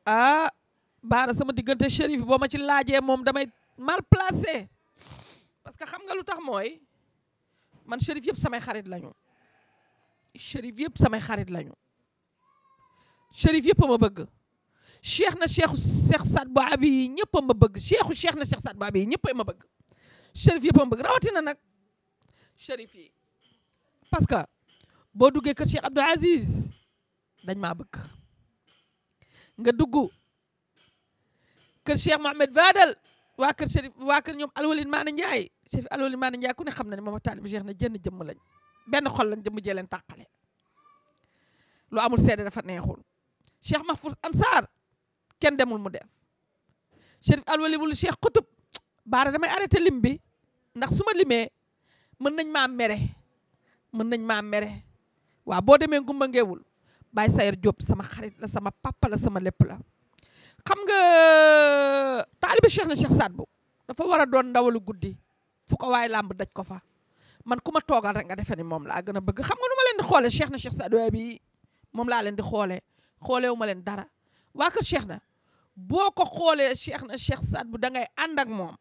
ah baara sama diggante Chérif boo ma ci laajee moom damay mal placé parce que xam nga lu tax mooy man Chérif yëpp samay xarit lañu Chérif yëpp samay xarit lañu Chérif yëpp a ma bëgg cheikh na cheikhu Cheikh Saad Bou Abi yi ñëpp a ma bëgg cheikh na Cheikh Saad Bou Abi yi ñëpp a ma bëgg Chérif yëpp a ma bëgg rawatina nag Chérif yi parce que boo duggee kër Cheikh Abdou Aziz dañ maa bëgg nga dugg kër Cheikh Mohamed Fadel waa kër Chérif waa kër ñoom Alwalid Maana Ndiaye Chérif Alwalid Maana Ndiaye ku ne xam na ne moom taalibu Cheikh na jënn jëmm lañ benn xol lañ jëmm jee leen tàqale lu amul seede dafa neexul Cheikh Mahfouz Ansar kenn demul mu def Chérif Alwalid bul Cheikh Qutub baara damay arrêté lim bi ndax su ma limee mën nañ maa mere waaw boo demee Ngumba Ngeewul Baye Sayer Diop sama xarit la sama papa la sama lépp la xam nga taalibi Cheikh na Cheikh Saad Bou dafa war a doon ndawalu guddi fu ko waaye làmb daj ko fa man ku ma toogal rek nga defe ni moom laa gën a bëgg xam nga nu ma leen di xoolee Cheikh na Cheikh Saad Bou bi moom laa leen di xoolewu ma leen dara waa kër Cheikh na boo ko xoolee Cheikh na Cheikh Saad Bou da ngay ànd ak moom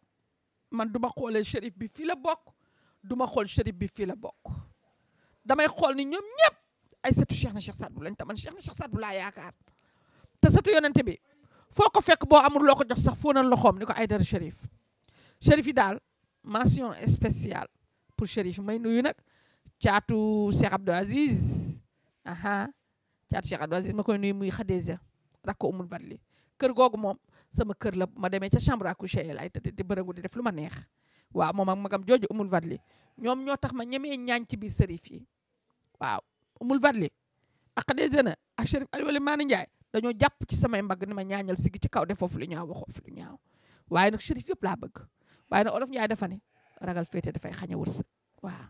man du ma xoolee Chérif bi fii la bokk du ma xool Chérif bi fii la bokk damay xool ni ñoom ñëpp ay sëtu Cheikh na Cheikh Saad Bou lañ taman Cheikh na Cheikh Saad Bou laa yaakaar te sëtu yonente bi foo ko fekk boo amul loo ko jox sax foo na loxoom ni ko ay dara Chérif Chérif yi daal mention spéciale pour Chérif may nuyu nag caatu Cheikh Abdou Aziz caatu Cheikh Abdou Aziz ma koy nuyu muy Khadija rakko umul badli kër googu moom sama kër la ma demee ca chambre à coucher lay tëdd di bërëngu di def lu ma neex waaw moom ak magam jooju umul badli ñoom ñoo tax ma ñemee ñaañ ci biir Chérif yi waaw umul badli ak Khadija na ak Chérif Alwalid Maana Ndiaye dañoo jàpp ci samay mbagg ni ma ñaañal sigi ci kaw def foofu lu ñaaw waxoo fi lu ñaaw waaye nag Chérif yëpp laa bëgg waaye nag olof Njaay dafa ne ragal féete dafay xañ a wërsëg waaw